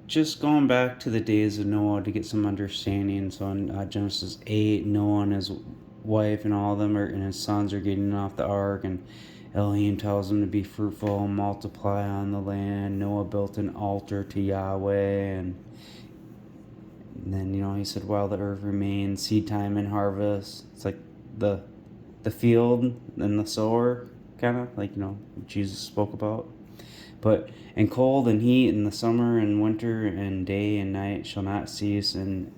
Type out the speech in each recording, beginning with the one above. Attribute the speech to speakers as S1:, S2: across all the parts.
S1: just going back to the days of Noah to get some understanding. So in Genesis 8, Noah and his wife and all of them and his sons are getting off the ark, and Elohim tells them to be fruitful and multiply on the land. Noah built an altar to Yahweh, and then he said, while the earth remains, seed time and harvest. It's like the field and the sower, kind of like Jesus spoke about. But and cold and heat in the summer and winter and day and night shall not cease. And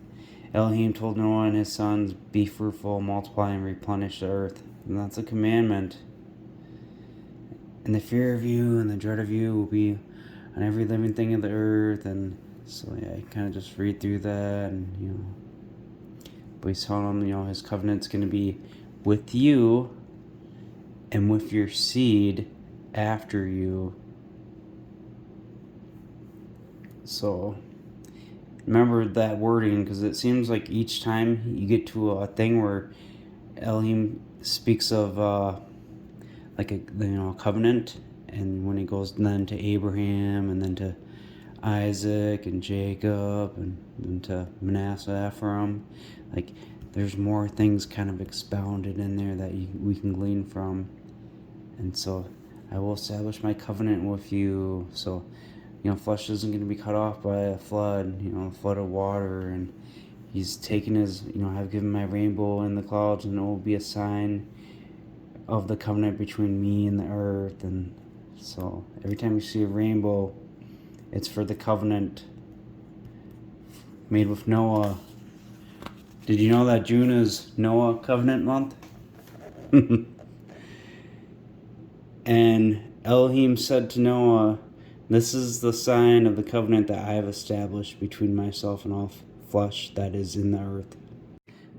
S1: Elohim told Noah and his sons, be fruitful, multiply, and replenish the earth. And that's a commandment. And the fear of you and the dread of you will be on every living thing of the earth. And so yeah, I kind of just read through that, and but he's telling him, his covenant's going to be with you and with your seed after you. So remember that wording, because it seems like each time you get to a thing where Elohim speaks of like a covenant, and when he goes then to Abraham and then to Isaac and Jacob and then to Manasseh, Ephraim, like there's more things kind of expounded in there that we can glean from. And so I will establish my covenant with you. So flesh isn't going to be cut off by a flood, a flood of water. And he's taken his, I've given my rainbow in the clouds, and it will be a sign of the covenant between me and the earth. And so every time you see a rainbow, it's for the covenant made with Noah. Did you know that June is Noah covenant month? And Elohim said to Noah, this is the sign of the covenant that I have established between myself and all flesh that is in the earth.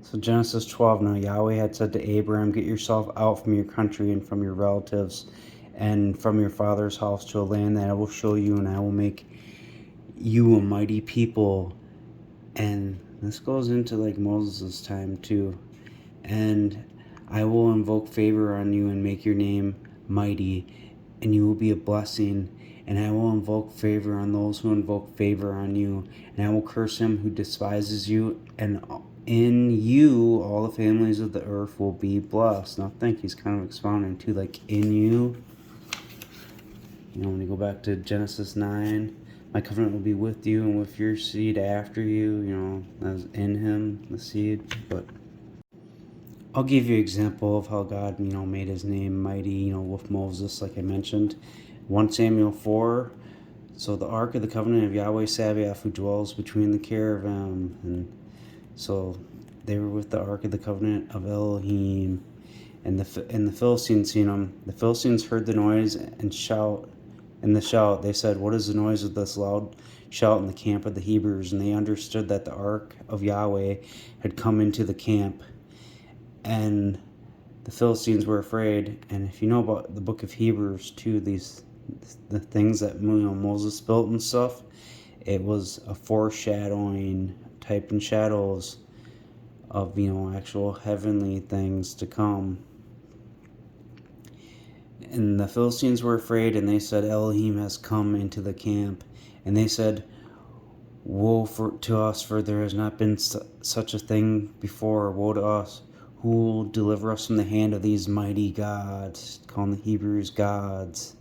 S1: So Genesis 12, now Yahweh had said to Abraham, get yourself out from your country and from your relatives and from your father's house to a land that I will show you, and I will make you a mighty people. And this goes into like Moses' time too. And I will invoke favor on you and make your name mighty, and you will be a blessing. And I will invoke favor on those who invoke favor on you, and I will curse him who despises you, and in you all the families of the earth will be blessed. Now I think he's kind of expounding too, like in you. When you go back to Genesis 9, my covenant will be with you and with your seed after you, as in him, the seed. But I'll give you an example of how God, made his name mighty, with Moses, like I mentioned. 1 Samuel 4, so the Ark of the Covenant of Yahweh Sabaoth, who dwells between the cherubim. And so they were with the Ark of the Covenant of Elohim. And the Philistines seen them. The Philistines heard the noise and the shout. They said, what is the noise of this loud shout in the camp of the Hebrews? And they understood that the Ark of Yahweh had come into the camp. And the Philistines were afraid. And if you know about the book of Hebrews too, the things that Moses built and stuff, it was a foreshadowing, type and shadows of actual heavenly things to come. And the Philistines were afraid, and they said, Elohim has come into the camp. And they said, woe to us, for there has not been such a thing before. Woe to us. Who will deliver us from the hand of these mighty gods? Calling the Hebrews gods.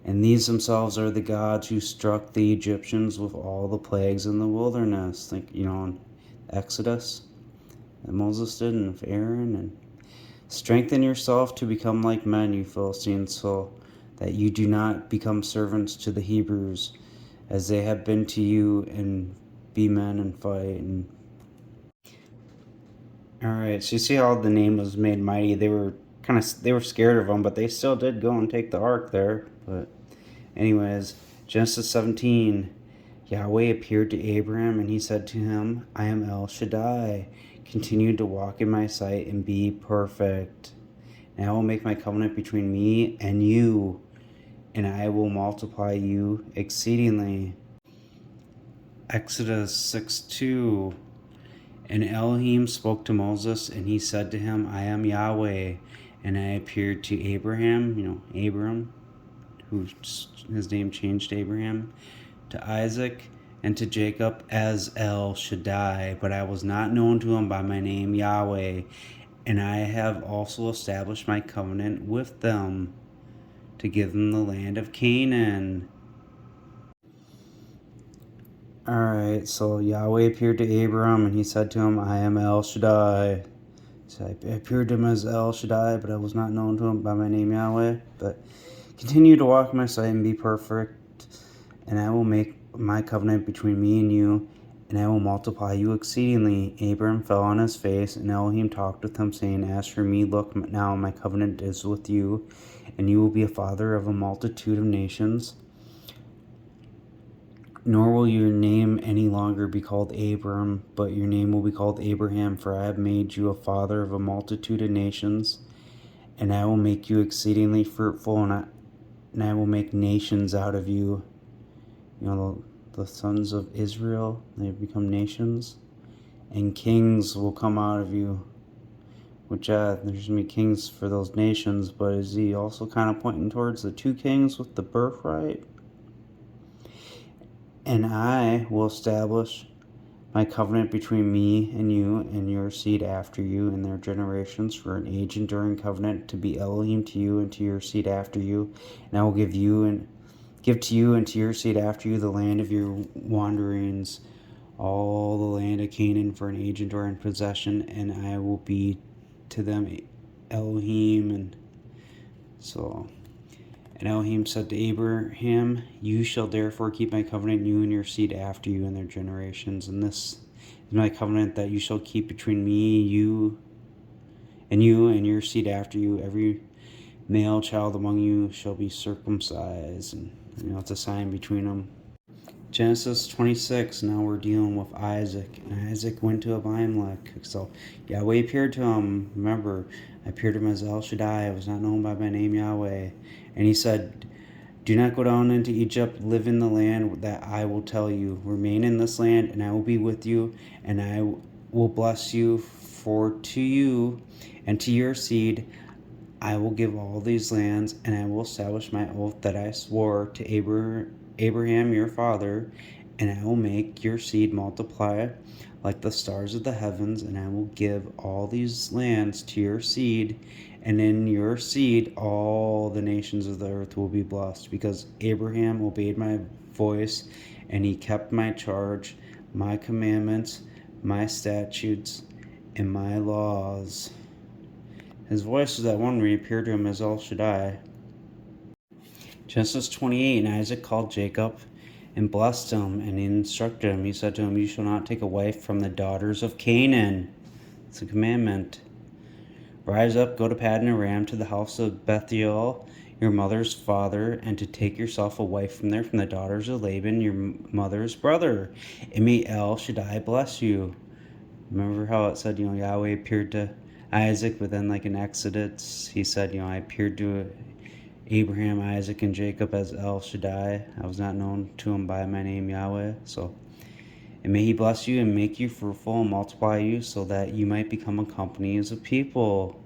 S1: And these themselves are the gods who struck the Egyptians with all the plagues in the wilderness. Like, in Exodus that Moses did, and with Aaron. And strengthen yourself to become like men, you Philistines, so that you do not become servants to the Hebrews, as they have been to you, and be men and fight. And all right, so you see how the name was made mighty. They were scared of them, but they still did go and take the ark there. But anyways, Genesis 17, Yahweh appeared to Abraham, and he said to him, I am El Shaddai. Continue to walk in my sight and be perfect. And I will make my covenant between me and you, and I will multiply you exceedingly. Exodus 6:2. And Elohim spoke to Moses, and he said to him, I am Yahweh, and I appeared to Abraham, Abram, who his name changed to Abraham, to Isaac and to Jacob as El Shaddai, but I was not known to him by my name Yahweh, and I have also established my covenant with them to give them the land of Canaan. Alright, so Yahweh appeared to Abram, and he said to him, I am El Shaddai. So I appeared to him as El Shaddai, but I was not known to him by my name Yahweh. But continue to walk in my sight and be perfect, and I will make my covenant between me and you, and I will multiply you exceedingly. Abram fell on his face, and Elohim talked with him, saying, As for me, look, now my covenant is with you, and you will be a father of a multitude of nations. Nor will your name any longer be called Abram, but your name will be called Abraham, for I have made you a father of a multitude of nations, and I will make you exceedingly fruitful, and I will make nations out of you. You know, the sons of Israel, they have become nations, and kings will come out of you. Which, there's going to be kings for those nations, but is he also kind of pointing towards the two kings with the birthright? And I will establish my covenant between me and you and your seed after you and their generations for an age-enduring covenant to be Elohim to you and to your seed after you. And I will give to you and to your seed after you the land of your wanderings, all the land of Canaan for an age-enduring possession, and I will be to them Elohim. And so... And Elohim said to Abraham, You shall therefore keep my covenant, you and your seed after you and their generations. And this is my covenant that you shall keep between me, you and your seed after you. Every male child among you shall be circumcised. And, it's a sign between them. Genesis 26, now we're dealing with Isaac. And Isaac went to Abimelech. So Yahweh appeared to him. Remember, I appeared to him as El Shaddai. I was not known by my name Yahweh. And he said, Do not go down into Egypt. Live in the land that I will tell you. Remain in this land, and I will be with you. And I will bless you. For to you and to your seed I will give all these lands, and I will establish my oath that I swore to Abraham your father, and I will make your seed multiply like the stars of the heavens, and I will give all these lands to your seed, and in your seed all the nations of the earth will be blessed, because Abraham obeyed my voice, and he kept my charge, my commandments, my statutes, and my laws. His voice was that one where he appeared to him as El Shaddai. Genesis 28, and Isaac called Jacob and blessed him, and he instructed him. He said to him, You shall not take a wife from the daughters of Canaan. It's a commandment. Rise up, go to Paddan Aram, to the house of Bethuel, your mother's father, and to take yourself a wife from there, from the daughters of Laban, your mother's brother. And may El Shaddai bless you. Remember how it said, Yahweh appeared to Isaac, but then like in Exodus, he said, I appeared to Abraham, Isaac, and Jacob as El Shaddai. I was not known to him by my name Yahweh. So, and may he bless you and make you fruitful and multiply you, so that you might become a company as a people.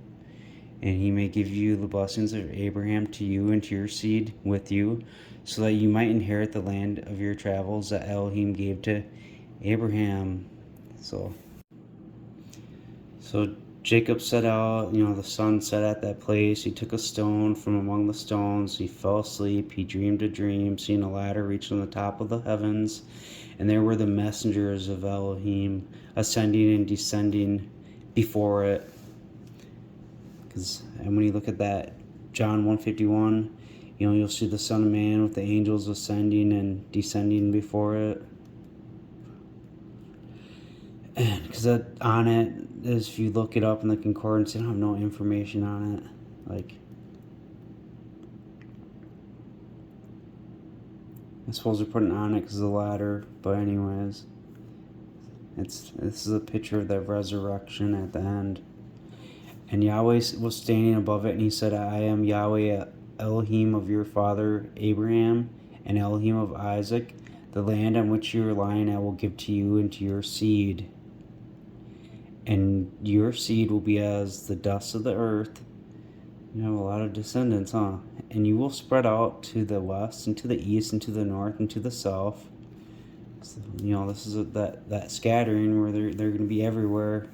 S1: And he may give you the blessings of Abraham to you and to your seed with you, so that you might inherit the land of your travels that Elohim gave to Abraham. So Jacob set out, the sun set at that place. He took a stone from among the stones. He fell asleep. He dreamed a dream, seeing a ladder reaching the top of the heavens. And there were the messengers of Elohim ascending and descending before it. And when you look at that, John 1:51, you'll see the Son of Man with the angels ascending and descending before it. And because on it, if you look it up in the concordance, they don't have no information on it. I suppose they're putting on it because of the ladder, but anyways, this is a picture of the resurrection at the end. And Yahweh was standing above it, and he said, I am Yahweh, Elohim of your father Abraham, and Elohim of Isaac. The land on which you are lying I will give to you and to your seed. And your seed will be as the dust of the earth. You have a lot of descendants, huh? and you will spread out to the west and to the east and to the north and to the south. So, this is that scattering where they're going to be everywhere,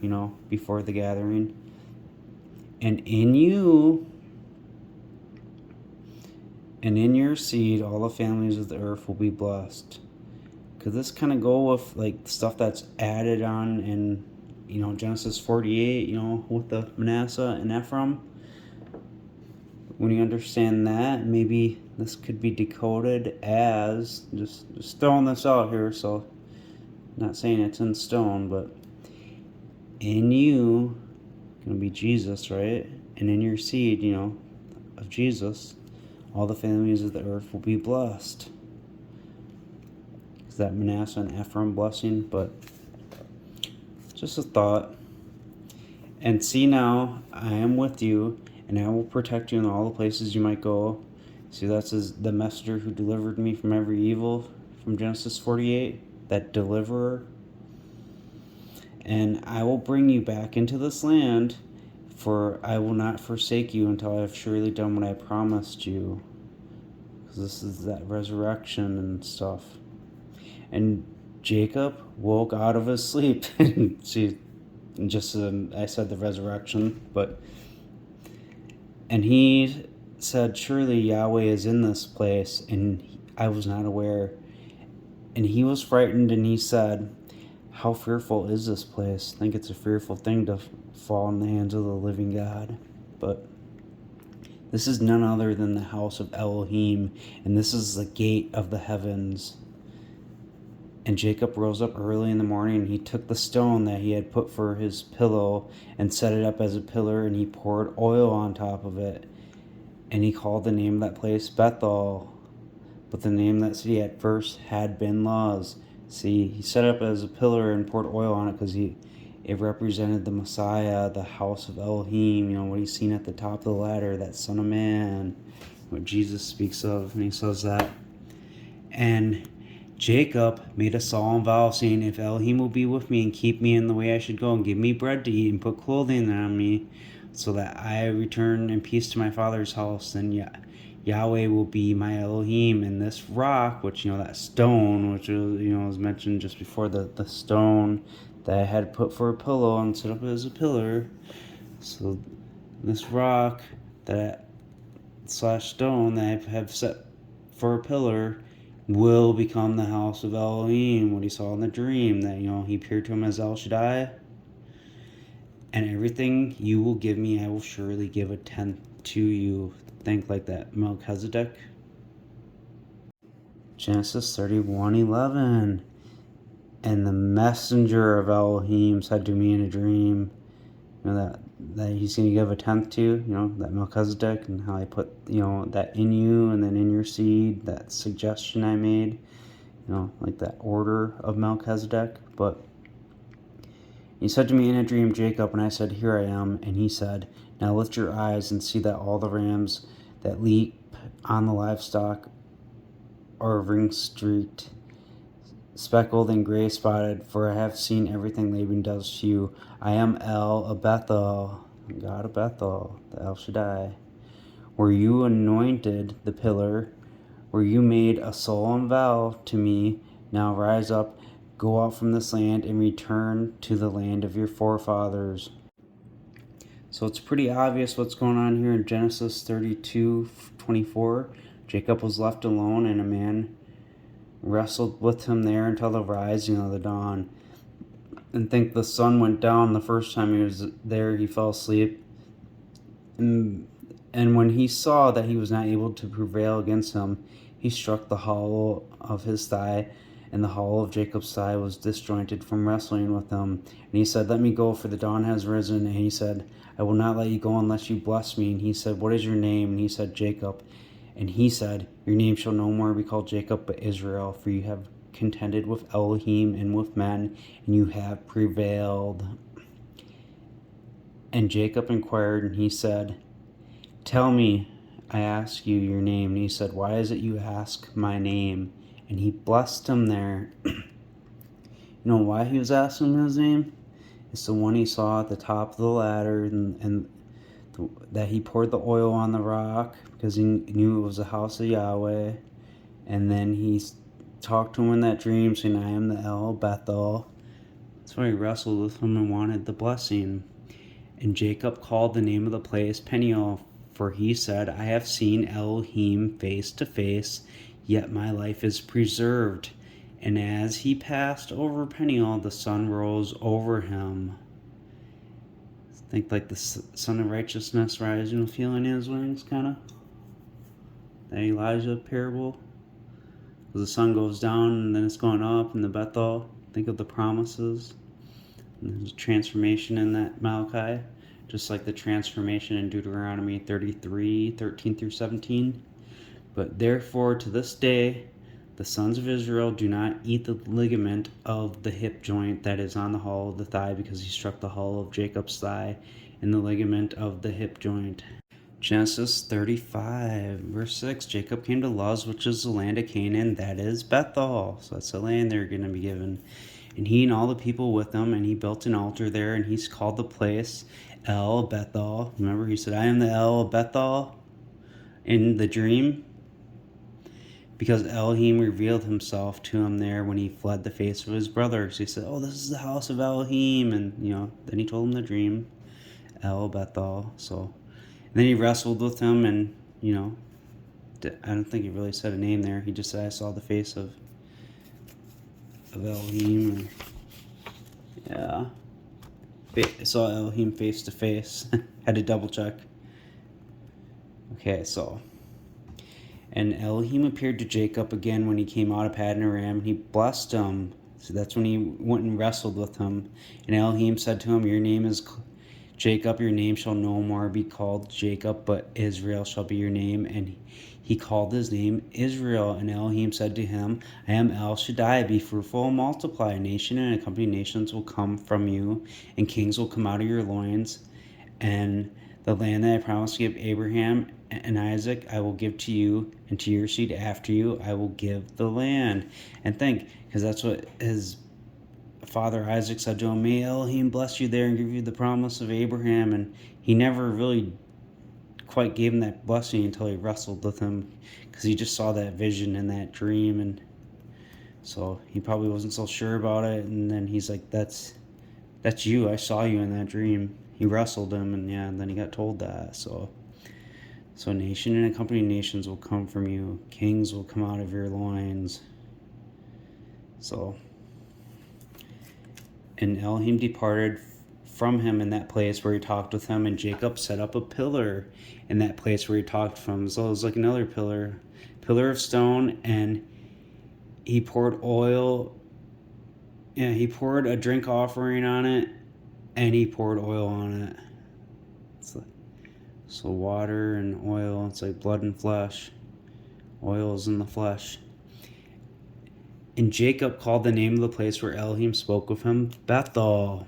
S1: before the gathering. And in you and in your seed, all the families of the earth will be blessed. Could this kind of go with like stuff that's added on in, Genesis 48, with the Manasseh and Ephraim? When you understand that, maybe this could be decoded as, just throwing this out here, so not saying it's in stone, but in you, going to be Jesus, right? And in your seed, of Jesus, all the families of the earth will be blessed. Is that Manasseh and Ephraim blessing? But just a thought. And see now, I am with you, and I will protect you in all the places you might go. See, that's the messenger who delivered me from every evil from Genesis 48, that deliverer. And I will bring you back into this land, for I will not forsake you until I have surely done what I promised you. Because this is that resurrection and stuff. And Jacob woke out of his sleep. See, I said the resurrection, and he said, surely Yahweh is in this place, and I was not aware. And he was frightened, and he said, how fearful is this place? I think it's a fearful thing to fall in the hands of the living God. But this is none other than the house of Elohim, and this is the gate of the heavens. And Jacob rose up early in the morning, and he took the stone that he had put for his pillow and set it up as a pillar, and he poured oil on top of it. And he called the name of that place Bethel. But the name of that city at first had been Luz. See, he set up as a pillar and poured oil on it because it represented the Messiah, the house of Elohim, what he's seen at the top of the ladder, that Son of Man, what Jesus speaks of, and he says that. And Jacob made a solemn vow, saying, if Elohim will be with me and keep me in the way I should go and give me bread to eat and put clothing on me, so that I return in peace to my father's house, then Yahweh will be my Elohim, and this rock, which, that stone, which, was mentioned just before, the stone that I had put for a pillow and set up as a pillar. So this rock / stone that I have set for a pillar will become the house of Elohim, what he saw in the dream, that, he appeared to him as El Shaddai. And everything you will give me, I will surely give a tenth to you. Think like that Melchizedek. Genesis 31:11. And the messenger of Elohim said to me in a dream, that he's going to give a tenth to, that Melchizedek, and how I put, that in you and then in your seed, that suggestion I made, like that order of Melchizedek. But he said to me in a dream, Jacob, and I said, here I am. And he said, now lift your eyes and see that all the rams that leap on the livestock are ring-streaked, speckled and gray spotted, for I have seen everything Laban does to you. I am El of Bethel, God of Bethel, the El Shaddai, where you anointed the pillar, where you made a solemn vow to me. Now rise up, go out from this land, and return to the land of your forefathers. So it's pretty obvious what's going on here in Genesis 32:24. Jacob was left alone, and a man wrestled with him there until the rising of the dawn. And think the sun went down the first time he was there, he fell asleep. And when he saw that he was not able to prevail against him, he struck the hollow of his thigh, and the hollow of Jacob's thigh was disjointed from wrestling with him. And he said, let me go, for the dawn has risen. And he said, I will not let you go unless you bless me. And he said, what is your name? And he said, Jacob. And he said, your name shall no more be called Jacob, but Israel, for you have contended with Elohim and with men, and you have prevailed. And Jacob inquired, and he said, tell me, I ask you your name. And he said, why is it you ask my name? And he blessed him there. You know why he was asking him his name? It's the one he saw at the top of the ladder, and that he poured the oil on the rock because he knew it was the house of Yahweh. And then he talked to him in that dream, saying, I am the El Bethel. That's why he wrestled with him and wanted the blessing. And Jacob called the name of the place Peniel, for he said, I have seen Elohim face to face, yet my life is preserved. And as he passed over Peniel, the sun rose over him. Think like the sun of righteousness rising with healing in his wings, kind of. That Elijah parable. The sun goes down and then it's going up in the Bethel. Think of the promises. And there's a transformation in that Malachi, just like the transformation in Deuteronomy 33, 13 through 17. But therefore, to this day, the sons of Israel do not eat the ligament of the hip joint that is on the hollow of the thigh, because he struck the hollow of Jacob's thigh and the ligament of the hip joint. Genesis 35, verse 6, Jacob came to Luz, which is the land of Canaan, that is Bethel. So that's the land they're going to be given. And he and all the people with him, and he built an altar there, and he's called the place El Bethel. Remember, he said, I am the El Bethel in the dream, because Elohim revealed himself to him there when he fled the face of his brothers. He said, oh, this is the house of Elohim. And, then he told him the dream, El Bethel. So... And then he wrestled with him, and, I don't think he really said a name there. He just said, I saw the face of Elohim. Yeah. I saw Elohim face to face. Had to double check. Okay, so. And Elohim appeared to Jacob again when he came out of Paddan Aram. He blessed him. So that's when he went and wrestled with him. And Elohim said to him, your name is Jacob, your name shall no more be called Jacob, but Israel shall be your name. And he called his name Israel. And Elohim said to him, I am El Shaddai, be fruitful and multiply. A nation and a company of nations will come from you, and kings will come out of your loins. And the land that I promised to give Abraham and Isaac, I will give to you, and to your seed after you, I will give the land. And think, because that's what his father Isaac said to him, may Elohim bless you there and give you the promise of Abraham. And he never really quite gave him that blessing until he wrestled with him, because he just saw that vision in that dream. And so he probably wasn't so sure about it. And then he's like, that's you. I saw you in that dream. He wrestled him, and then he got told that. So nation and a company of nations will come from you. Kings will come out of your loins. And Elohim departed from him in that place where he talked with him, and Jacob set up a pillar in that place where he talked from him. So it was like another pillar of stone, and he poured oil. Yeah, he poured a drink offering on it, and he poured oil on it. So water and oil, it's like blood and flesh. Oil is in the flesh. And Jacob called the name of the place where Elohim spoke with him Bethel.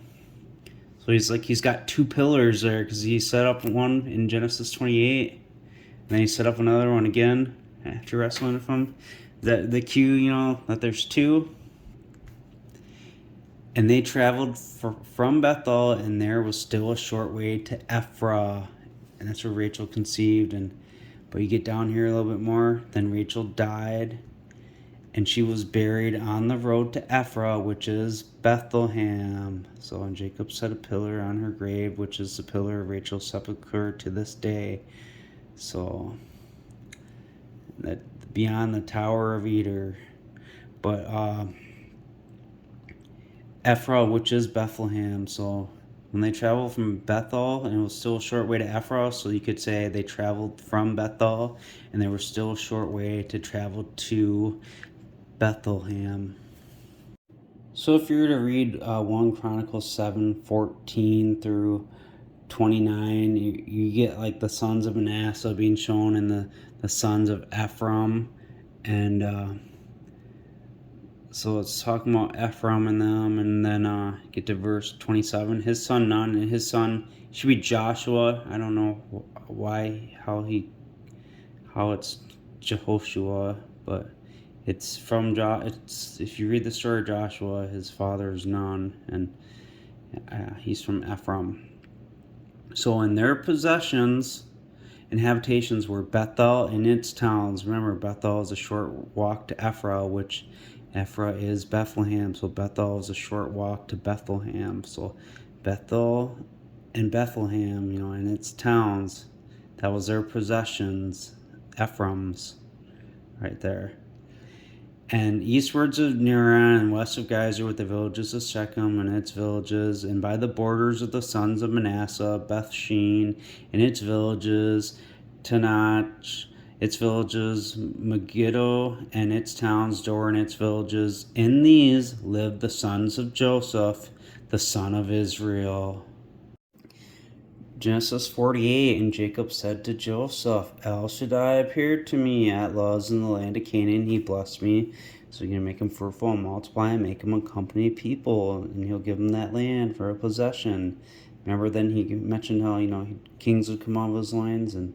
S1: So he's got two pillars there, because he set up one in Genesis 28. And then he set up another one again after wrestling with him. The cue, that there's two. And they traveled from Bethel, and there was still a short way to Ephraim. And that's where Rachel conceived. But you get down here a little bit more. Then Rachel died, and she was buried on the road to Ephraim, which is Bethlehem. So and Jacob set a pillar on her grave, which is the pillar of Rachel's sepulchre to this day. So that beyond the Tower of Eder. But Ephraim, which is Bethlehem. So when they traveled from Bethel, and it was still a short way to Ephraim, so you could say they traveled from Bethel, and there was still a short way to travel to Bethlehem. So if you were to read 1 Chronicles 7:14 through 29, you get like the sons of Manasseh being shown, and the sons of Ephraim. And so it's talking about Ephraim and them. And then get to verse 27. His son Nun, and his son should be Joshua. I don't know how it's Jehoshua, but it's from if you read the story of Joshua, his father's Nun, and he's from Ephraim. So in their possessions and habitations were Bethel and its towns. Remember, Bethel is a short walk to Ephraim, which Ephraim is Bethlehem. So Bethel is a short walk to Bethlehem. So Bethel and Bethlehem, and its towns, that was their possessions, Ephraim's, right there. And eastwards of Neran and west of Gezer with the villages of Shechem and its villages, and by the borders of the sons of Manasseh, Bethshean and its villages, Tanach, its villages, Megiddo and its towns, Dor and its villages. In these lived the sons of Joseph, the son of Israel. Genesis 48, and Jacob said to Joseph, El Shaddai appeared to me at Luz in the land of Canaan. He blessed me. So you're going to make him fruitful and multiply and make him a company of people. And he'll give him that land for a possession. Remember then he mentioned how, kings would come out of his lines. And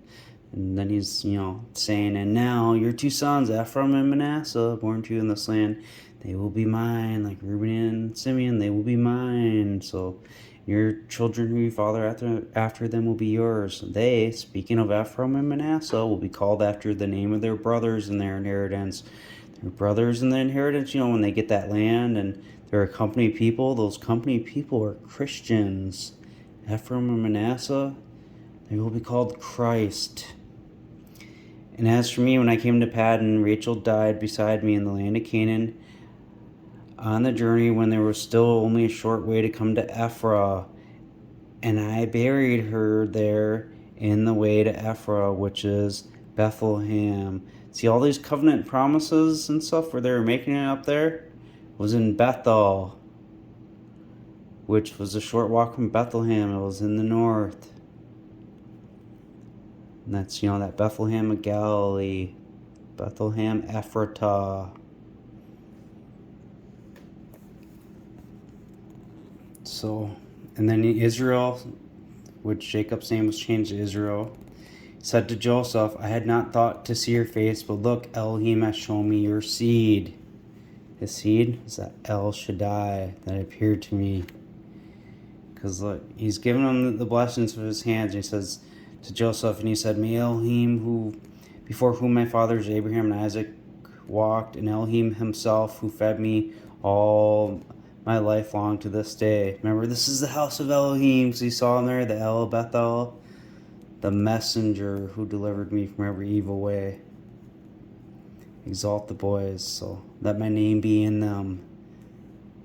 S1: then he's, saying, and now your two sons, Ephraim and Manasseh, born to you in this land, they will be mine. Like Reuben and Simeon, they will be mine. So your children who you father after them will be yours. They, speaking of Ephraim and Manasseh, will be called after the name of their brothers in their inheritance. Their brothers in their inheritance, when they get that land and they're a company people, those company people are Christians. Ephraim and Manasseh, they will be called Christ. And as for me, when I came to Paddan, Rachel died beside me in the land of Canaan, on the journey when there was still only a short way to come to Ephraim, and I buried her there in the way to Ephraim, which is Bethlehem. See, all these covenant promises and stuff where they were making it up there was in Bethel, which was a short walk from Bethlehem. It was in the north. And that's, that Bethlehem of Galilee, Bethlehem Ephratah. So, and then Israel, which Jacob's name was changed to Israel, said to Joseph, I had not thought to see your face, but look, Elohim has shown me your seed. His seed is that El Shaddai that appeared to me. Because look, he's given him the blessings of his hands. And he says to Joseph, and he said, may Elohim, before whom my fathers Abraham and Isaac walked, and Elohim himself, who fed me all my life long to this day. Remember, this is the house of Elohim. So you saw him there, the El Bethel, the messenger who delivered me from every evil way. Exalt the boys, so let my name be in them.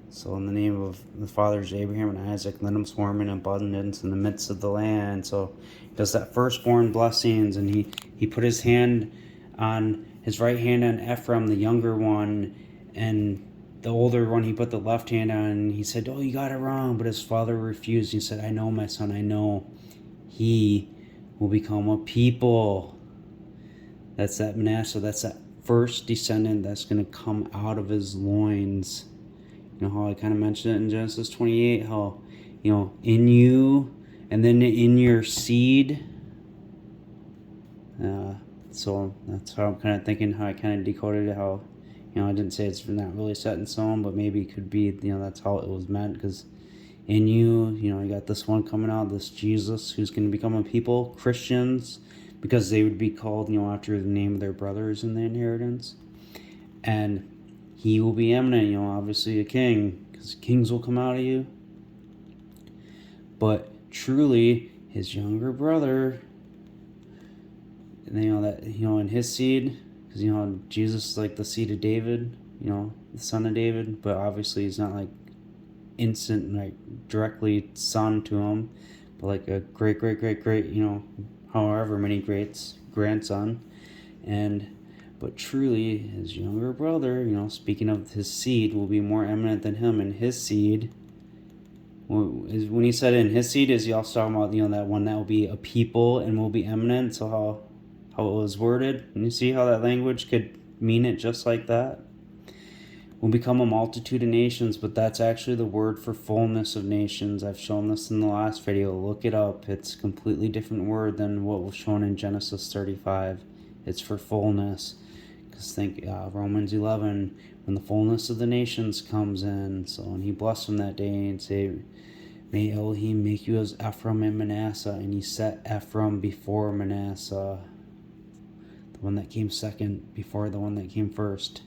S1: So in the name of the fathers Abraham and Isaac, let them swarm in abundance in the midst of the land. So he does that firstborn blessings, and he put his hand on his right hand on Ephraim, the younger one, and the older one he put the left hand on, and he said, oh, you got it wrong. But his father refused. He said, I know, my son, I know. He will become a people. That's that Manasseh. That's that first descendant that's going to come out of his loins. You know how I kind of mentioned it in Genesis 28, how, in you and then in your seed. So that's how I'm kind of thinking, how I kind of decoded it, how, I didn't say it's not really set in stone, but maybe it could be, that's how it was meant, because in you, you got this one coming out, this Jesus, who's going to become a people, Christians, because they would be called, after the name of their brothers in the inheritance. And he will be eminent, obviously a king, because kings will come out of you. But truly, his younger brother, and that, in his seed, because, Jesus is like the seed of David, the son of David, but obviously he's not like instant, like directly son to him, but like a great, however many greats, grandson. But truly, his younger brother, speaking of his seed, will be more eminent than him. And his seed, when he said in his seed, is he also talking about, that one that will be a people and will be eminent? So how it was worded, and you see how that language could mean it just like that? Will become a multitude of nations, but that's actually the word for fullness of nations. I've shown this in the last video. Look it up. It's a completely different word than what was shown in Genesis 35. It's for fullness. Because think Romans 11, when the fullness of the nations comes in. So, and he blessed them that day and say, May Elohim make you as Ephraim and Manasseh. And he set Ephraim before Manasseh, the one that came second before the one that came first.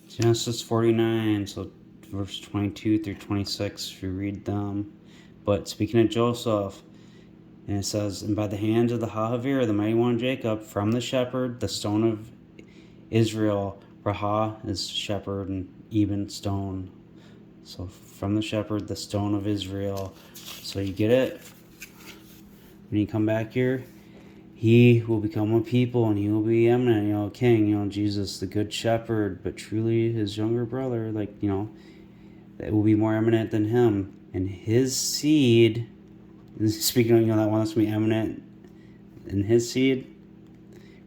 S1: Genesis 49, so verse 22 through 26, if you read them. But speaking of Joseph, and it says, and by the hand of the Hahavir, the mighty one of Jacob, from the shepherd, the stone of Israel. Raha is shepherd and Eben stone. So from the shepherd, the stone of Israel. So you get it? When you come back here, he will become a people and he will be eminent, king, Jesus, the good shepherd, but truly his younger brother, that will be more eminent than him. And his seed, speaking of, that one that's going to be eminent, and his seed,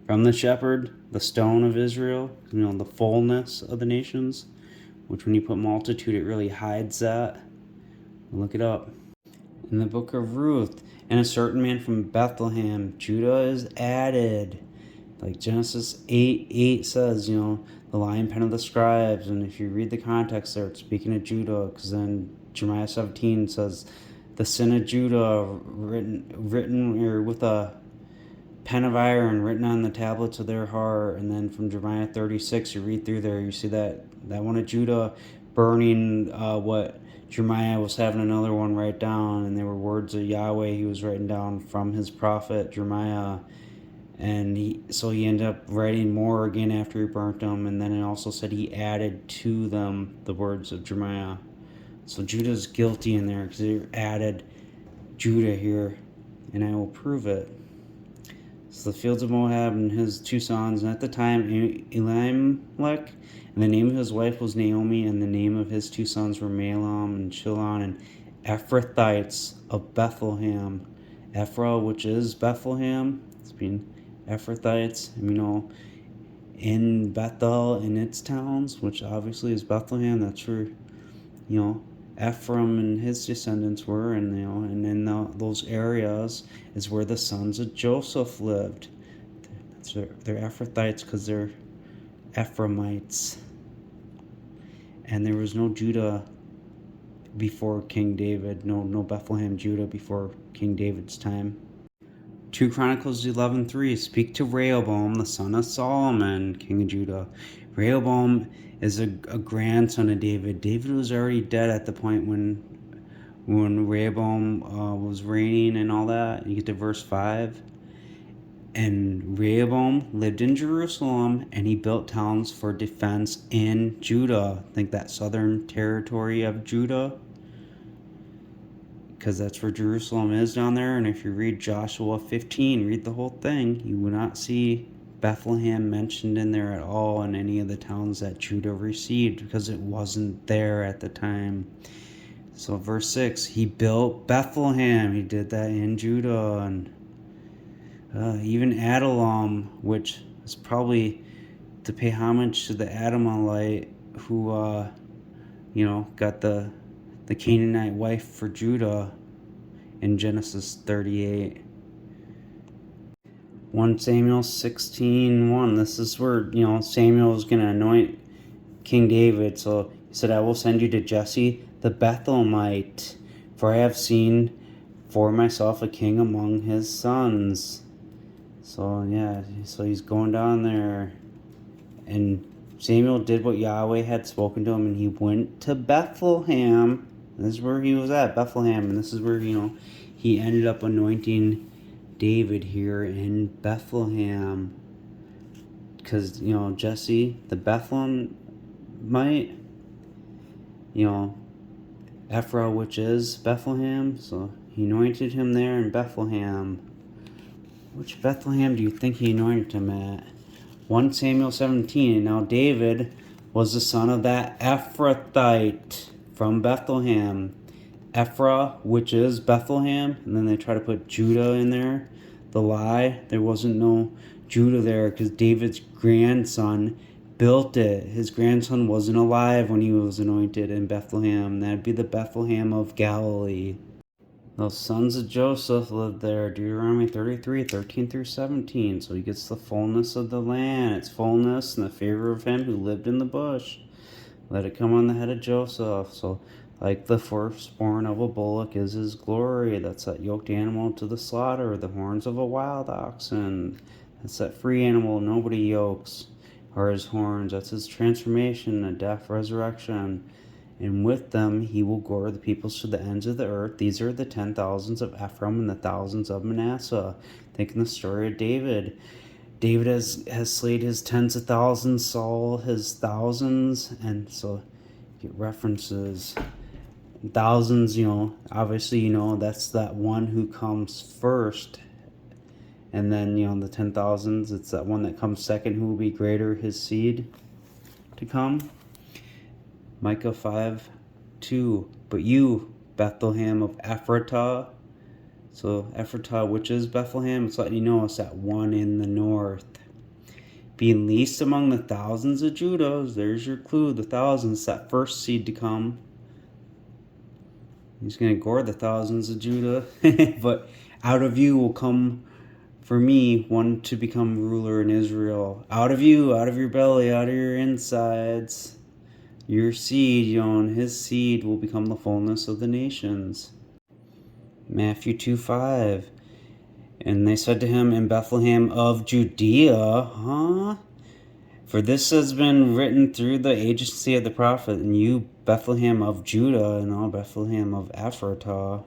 S1: from the shepherd, the stone of Israel, the fullness of the nations, which when you put multitude, it really hides that. Look it up. In the book of Ruth, and a certain man from Bethlehem, Judah is added. Like Genesis 8 says, the lion pen of the scribes. And if you read the context there, it's speaking of Judah, because then Jeremiah 17 says, the sin of Judah written or with a pen of iron written on the tablets of their heart. And then from Jeremiah 36, you read through there, you see that one of Judah burning what Jeremiah was having another one write down, and they were words of Yahweh he was writing down from his prophet Jeremiah. And he ended up writing more again after he burnt them, and then it also said he added to them the words of Jeremiah. So Judah's guilty in there because they added Judah here, and I will prove it. So the fields of Moab and his two sons, and at the time Elimelech, and the name of his wife was Naomi, and the name of his two sons were Mahlon and Chilion, and Ephrathites of Bethlehem. Ephrath, which is Bethlehem, it's being Ephrathites, in Bethel and its towns, which obviously is Bethlehem. That's where, Ephraim and his descendants were, and in those areas is where the sons of Joseph lived. They're Ephrathites because they're Ephraimites. And there was no Judah before King David, no Bethlehem, Judah before King David's time. 2 Chronicles 11:3, speak to Rehoboam, the son of Solomon, king of Judah. Rehoboam is a grandson of David. David was already dead at the point when Rehoboam was reigning and all that. You get to verse 5. And Rehoboam lived in Jerusalem, and he built towns for defense in Judah. I think that southern territory of Judah, because that's where Jerusalem is down there. And if you read Joshua 15, read the whole thing, you will not see Bethlehem mentioned in there at all in any of the towns that Judah received, because it wasn't there at the time. So verse 6, he built Bethlehem. He did that in Judah. And even Adullam, which is probably to pay homage to the Adamite who, got the Canaanite wife for Judah in Genesis 38. 1 Samuel 16:1. This is where, Samuel is going to anoint King David. So he said, I will send you to Jesse the Bethlehemite, for I have seen for myself a king among his sons. So he's going down there. And Samuel did what Yahweh had spoken to him, and he went to Bethlehem. This is where he was at, Bethlehem. And this is where, he ended up anointing David here in Bethlehem. Because, Jesse, the Bethlehemite, Ephrath, which is Bethlehem. So he anointed him there in Bethlehem. Which Bethlehem do you think he anointed him at? 1 Samuel 17. Now David was the son of that Ephrathite from Bethlehem. Ephrath, which is Bethlehem. And then they try to put Judah in there. The lie, there wasn't no Judah there because David's grandson built it. His grandson wasn't alive when he was anointed in Bethlehem. That'd be the Bethlehem of Galilee. Those sons of Joseph lived there, Deuteronomy 33:13 through 17. So he gets the fullness of the land, its fullness, and the favor of him who lived in the bush. Let it come on the head of Joseph. So Like the firstborn of a bullock is his glory. That's that yoked animal to the slaughter. The horns of a wild oxen. That's that free animal nobody yokes. Or his horns. That's his transformation, a death, resurrection. And with them he will gore the peoples to the ends of the earth. These are the 10,000s of Ephraim and the thousands of Manasseh. Think in the story of David. David has slayed his tens of thousands, Saul his thousands, and so get references. Thousands, obviously, that's that one who comes first. And then, the 10,000s, it's that one that comes second who will be greater, his seed to come. Micah 5:2. But you, Bethlehem of Ephratah. So Ephratah, which is Bethlehem, it's letting you know it's that one in the north. Being least among the thousands of Judah, there's your clue, the thousands, that first seed to come. He's going to gore the thousands of Judah. But out of you will come for me one to become ruler in Israel. Out of you, out of your belly, out of your insides. Your seed, and his seed will become the fullness of the nations. Matthew 2:5. And they said to him, in Bethlehem of Judea, For this has been written through the agency of the prophet, and you, Bethlehem of Judah, and all Bethlehem of Ephratah,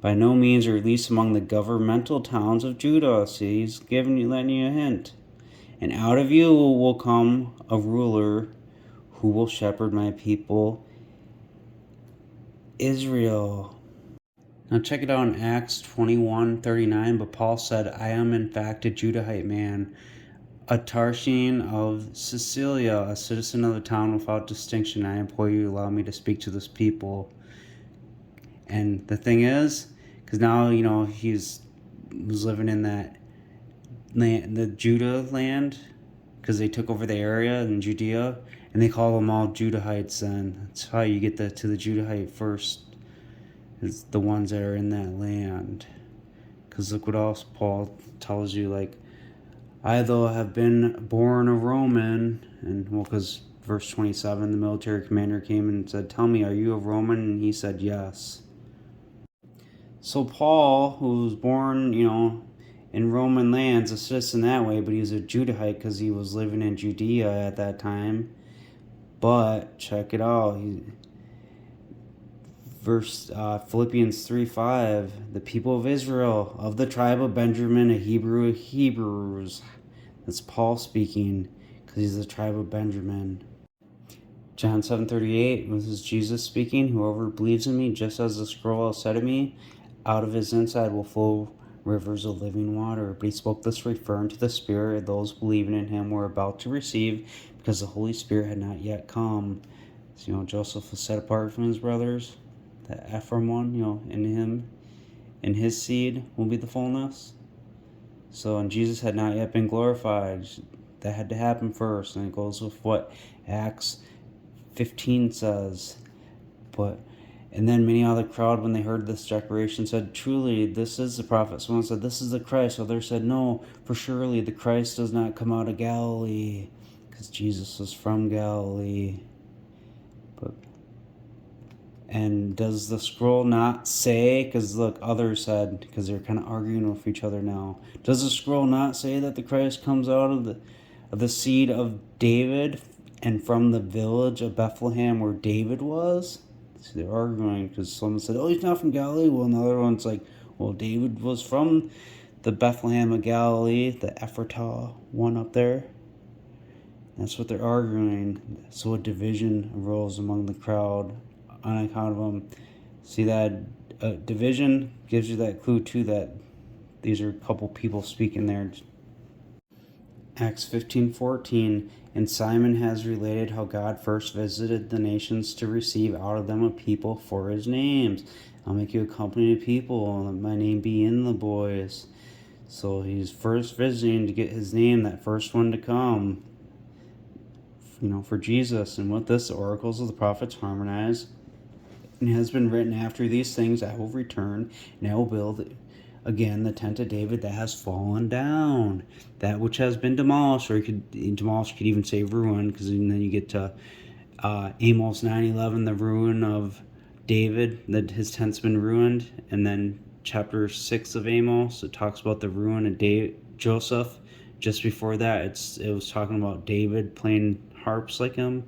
S1: by no means are least among the governmental towns of Judah. See, he's letting you a hint. And out of you will come a ruler who will shepherd my people, Israel. Now check it out in Acts 21:39. But Paul said, I am in fact a Judahite man, a Tarshian of Cilicia, a citizen of the town without distinction. I implore you to allow me to speak to this people. And the thing is, because now, he was living in that land, the Judah land, because they took over the area in Judea, and they call them all Judahites. And that's how you get to the Judahite first, is the ones that are in that land. Because look what else Paul tells you, like, I though have been born a Roman, and because verse 27, the military commander came and said, tell me, are you a Roman? And he said, yes. So Paul, who was born, in Roman lands, a citizen that way, but he was a Judahite because he was living in Judea at that time. But check it out. Philippians 3:5, the people of Israel, of the tribe of Benjamin, a Hebrew of Hebrews. That's Paul speaking, because he's the tribe of Benjamin. John 7:38, this is Jesus speaking, whoever believes in me, just as the scroll has said to me, out of his inside will flow rivers of living water. But he spoke this referring to the Spirit those believing in him were about to receive, because the Holy Spirit had not yet come. So, Joseph was set apart from his brothers. The Ephraim one, in him, in his seed will be the fullness. So, and Jesus had not yet been glorified. That had to happen first. And it goes with what Acts 15 says. And then many out of the crowd, when they heard this declaration, said, truly, this is the prophet. Someone said, this is the Christ. Others said, no, for surely the Christ does not come out of Galilee, because Jesus was from Galilee. And does the scroll not say, because look, others said, because they're kind of arguing with each other now, does the scroll not say that the Christ comes out of the seed of David and from the village of Bethlehem where David was? So they're arguing, because someone said, oh, he's not from Galilee. Well, another one's like, well, David was from the Bethlehem of Galilee, the Ephratah one up there. That's what they're arguing. So a division arose among the crowd on account of them. See, that division gives you that clue too, that these are a couple people speaking there. Acts 15:14, and Simon has related how God first visited the nations to receive out of them a people for his names. I'll make you a company of people, and let my name be in the boys. So he's first visiting to get his name, that first one to come, for Jesus. And with this, the oracles of the prophets harmonize. And it has been written, after these things I will return, and I will build again the tent of David that has fallen down, that which has been demolished, or could even say ruined, because then you get to Amos 9:11, the ruin of David, that his tent's been ruined, and then chapter 6 of Amos, it talks about the ruin of Joseph. Just before that, it was talking about David playing harps like him.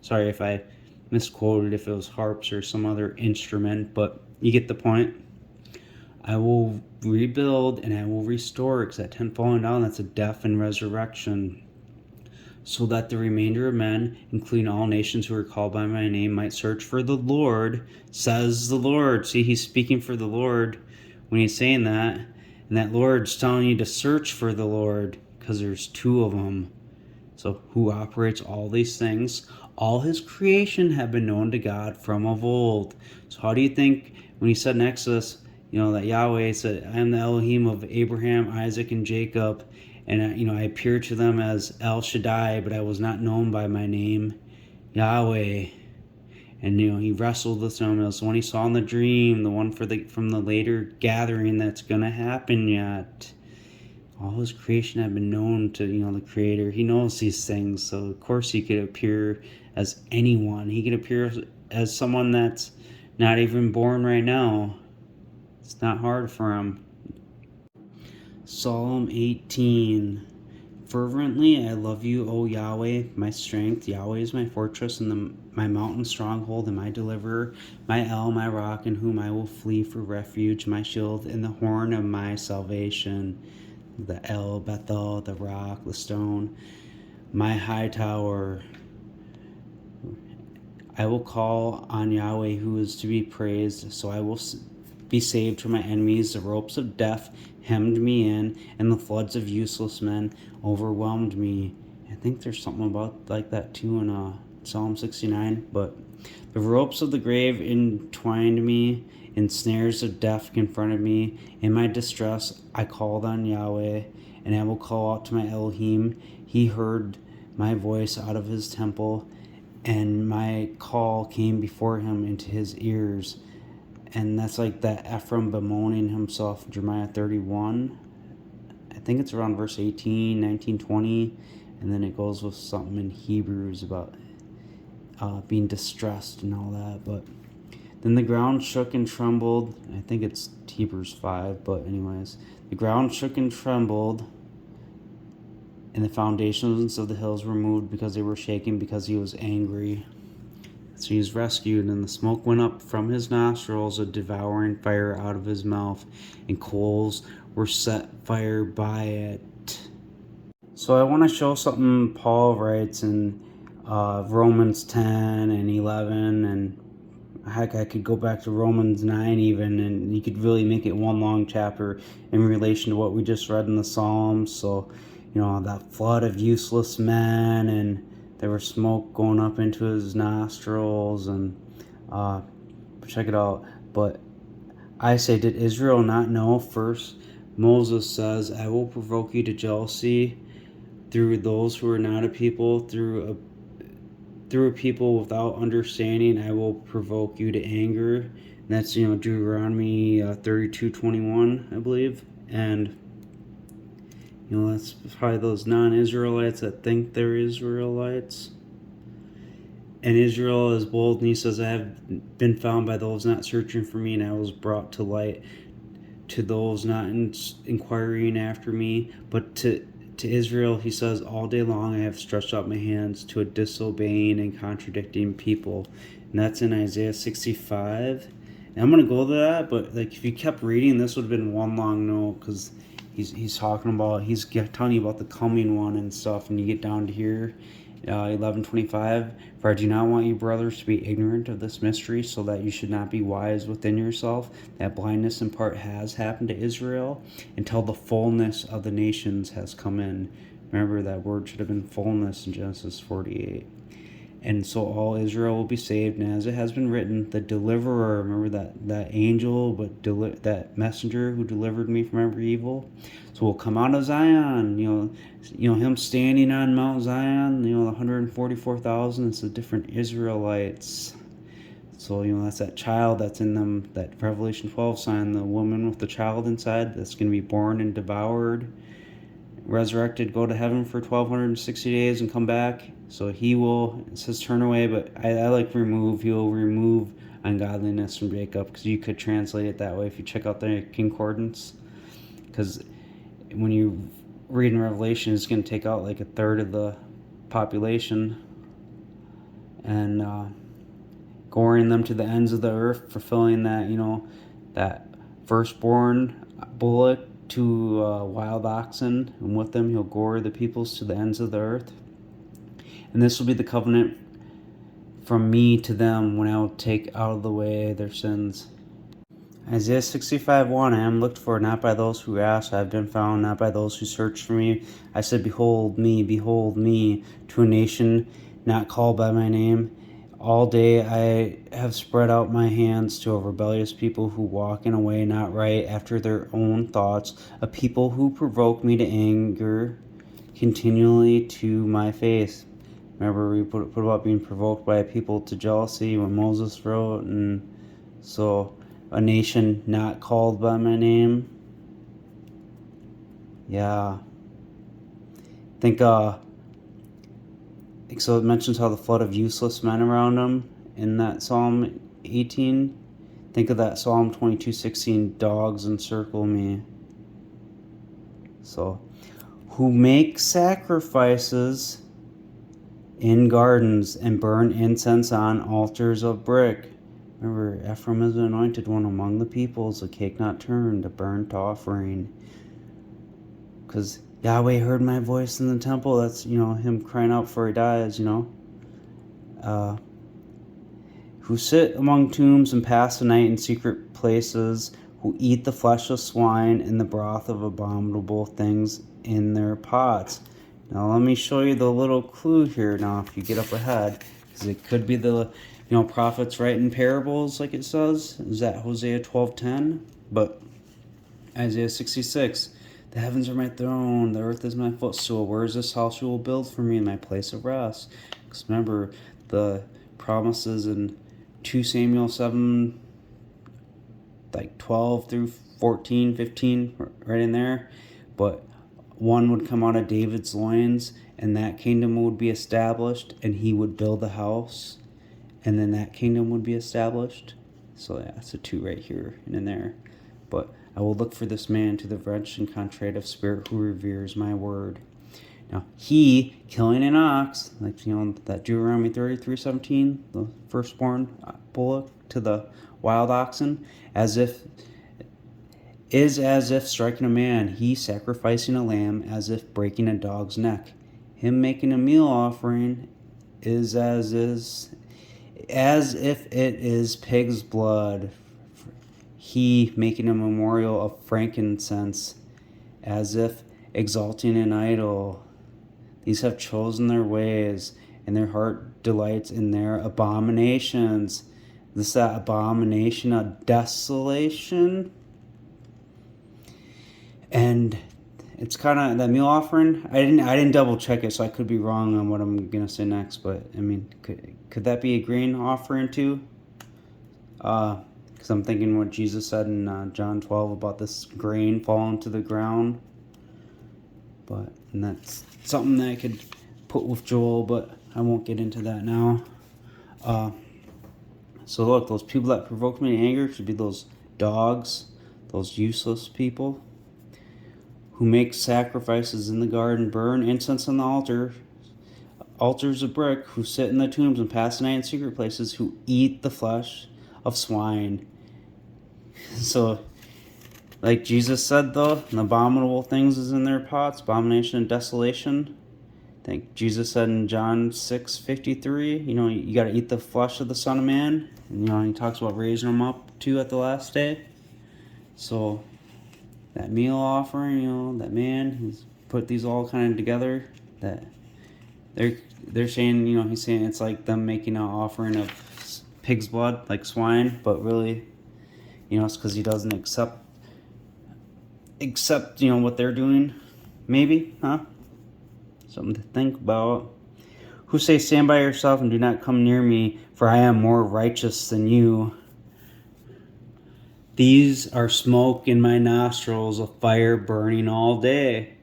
S1: Sorry if I misquoted, if it was harps or some other instrument, but you get the point. I will rebuild and I will restore, because that tent falling down, that's a death and resurrection, so that the remainder of men, including all nations who are called by my name, might search for the Lord, says the Lord. See, he's speaking for the Lord when he's saying that. And that Lord's telling you to search for the Lord, because there's two of them. So who operates all these things? All his creation have been known to God from of old. So how do you think when he said in Exodus, that Yahweh said, I am the Elohim of Abraham, Isaac, and Jacob, and I appeared to them as El Shaddai, but I was not known by my name, Yahweh. And he wrestled with them. It was the one he saw in the dream, the one from the later gathering that's gonna happen yet. All his creation had been known to the Creator. He knows these things, so of course he could appear as anyone. He could appear as someone that's not even born right now. It's not hard for him. Psalm 18. Fervently I love you, O Yahweh, my strength. Yahweh is my fortress and my mountain stronghold and my deliverer, my El, my rock, in whom I will flee for refuge, my shield and the horn of my salvation. The El, Bethel, the rock, the stone, my high tower. I will call on Yahweh, who is to be praised, so I will be saved from my enemies. The ropes of death hemmed me in, and the floods of useless men overwhelmed me. I think there's something about like that too in Psalm 69. But the ropes of the grave entwined me, and snares of death confronted me. In my distress I called on Yahweh, and I will call out to my Elohim. He heard my voice out of his temple, and my call came before him into his ears. And that's like that Ephraim bemoaning himself, Jeremiah 31. I think it's around verse 18, 19, 20. And then it goes with something in Hebrews about being distressed and all that. But then the ground shook and trembled. I think it's Hebrews 5, but anyways. The ground shook and trembled, and the foundations of the hills were moved because they were shaken, because he was angry. So he was rescued, and the smoke went up from his nostrils, a devouring fire out of his mouth, and coals were set fire by it. So I want to show something Paul writes in Romans 10 and 11, and heck, I could go back to Romans 9 even, and you could really make it one long chapter in relation to what we just read in the Psalms. So, that flood of useless men, and there was smoke going up into his nostrils, and check it out. But I say, did Israel not know? First, Moses says, I will provoke you to jealousy through those who are not a people, through a people without understanding. I will provoke you to anger. And that's Deuteronomy 32:21, I believe. And that's probably those non-Israelites that think they're Israelites. And Israel is bold, and he says, I have been found by those not searching for me, and I was brought to light to those not inquiring after me. But to Israel, he says, all day long I have stretched out my hands to a disobeying and contradicting people. And that's in Isaiah 65. And I'm going to go to that, but if you kept reading, this would have been one long note, because he's talking about, he's telling you about the coming one and stuff, and you get down to here, 11:25. For I do not want you, brothers, to be ignorant of this mystery, so that you should not be wise within yourself, that blindness in part has happened to Israel, until the fullness of the nations has come in. Remember, that word should have been fullness in Genesis 48. And so all Israel will be saved, and as it has been written, the deliverer, remember that angel, but that messenger who delivered me from every evil, so will come out of Zion. Him standing on Mount Zion, the 144,000. It's the different Israelites. So that's that child that's in them, that Revelation 12 sign, the woman with the child inside that's going to be born and devoured. resurrected, go to heaven for 1260 days and come back. So he will, it says turn away, but I like remove. He will remove ungodliness from Jacob, because you could translate it that way if you check out the concordance. Because when you read in Revelation, it's going to take out like a third of the population, and goring them to the ends of the earth, fulfilling that, that firstborn bullock to wild oxen, and with them he'll gore the peoples to the ends of the earth. And this will be the covenant from me to them, when I will take out of the way their sins. Isaiah 65:1, I am looked for, not by those who ask. I have been found, not by those who search for me. I said, behold me, to a nation not called by my name. All day I have spread out my hands to a rebellious people who walk in a way not right after their own thoughts, a people who provoke me to anger continually to my face. Remember, we put about being provoked by a people to jealousy when Moses wrote, and so a nation not called by my name. Yeah. Think, so it mentions how the flood of useless men around him in that Psalm 18. Think of that Psalm 22:16, dogs encircle me. So, who make sacrifices in gardens and burn incense on altars of brick. Remember, Ephraim is an anointed one among the peoples, a cake not turned, a burnt offering. Because Yahweh heard my voice in the temple. That's, him crying out before he dies, who sit among tombs and pass the night in secret places, who eat the flesh of swine and the broth of abominable things in their pots. Now let me show you the little clue here now, if you get up ahead, because it could be the, prophets writing parables, like it says. Is that Hosea 12:10? But Isaiah 66, the heavens are my throne, the earth is my footstool. Where is this house you will build for me, in my place of rest? Because remember, the promises in 2 Samuel 7, like 12 through 14, 15, right in there. But one would come out of David's loins, and that kingdom would be established, and he would build a house, and then that kingdom would be established. So yeah, it's a 2 right here and in there. But I will look for this man, to the wretched and contrite of spirit, who reveres my word. Now, he killing an ox, like, that Deuteronomy 33:17, the firstborn bullock to the wild oxen, as if striking a man, he sacrificing a lamb, as if breaking a dog's neck. Him making a meal offering is as if it is pig's blood. He making a memorial of frankincense, as if exalting an idol. These have chosen their ways, and their heart delights in their abominations. This is that abomination of desolation. And it's kind of that meal offering. I didn't double check it, so I could be wrong on what I'm gonna say next. But I mean, could that be a grain offering too? Because I'm thinking what Jesus said in John 12 about this grain falling to the ground. And that's something that I could put with Joel, but I won't get into that now. So look, those people that provoke me to anger should be those dogs, those useless people who make sacrifices in the garden, burn incense on the altars of brick, who sit in the tombs and pass the night in secret places, who eat the flesh of swine. So, like Jesus said, though, an abominable things is in their pots, abomination and desolation. I think Jesus said in John 6:53, you got to eat the flesh of the Son of Man. And, he talks about raising him up, too, at the last day. So, that meal offering, that man, he's put these all kind of together. That they're saying, he's saying it's like them making an offering of pig's blood, like swine, but really, it's because he doesn't accept what they're doing. Maybe, huh? Something to think about. Who say, stand by yourself and do not come near me, for I am more righteous than you. These are smoke in my nostrils, a fire burning all day.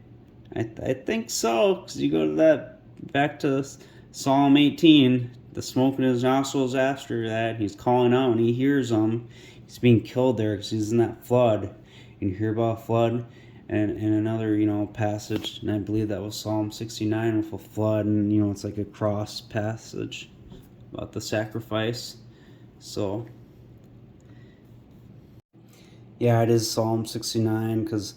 S1: I think so, because you go to that, back to Psalm 18, the smoke in his nostrils after that, he's calling out and he hears them. He's being killed there because he's in that flood. And you hear about flood and another, passage, and I believe that was Psalm 69 with a flood, and, it's like a cross passage about the sacrifice. So, yeah, it is Psalm 69, because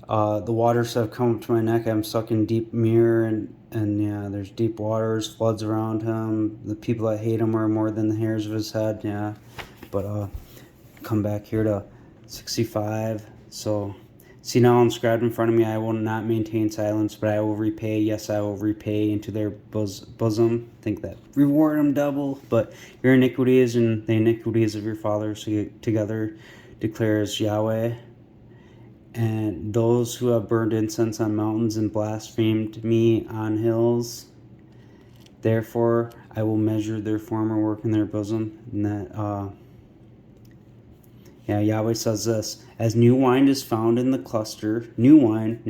S1: the waters have come up to my neck. I'm stuck in deep mirror, and yeah, there's deep waters, floods around him. The people that hate him are more than the hairs of his head. Yeah, but come back here to 65. So, see, now inscribed in front of me, I will not maintain silence, but I will repay. Yes, I will repay into their bosom. Think that reward them double. But your iniquities and the iniquities of your fathers together declares Yahweh. And those who have burned incense on mountains and blasphemed me on hills, therefore I will measure their former work in their bosom. And that, Yahweh says this: as new wine is found in the cluster, new wine,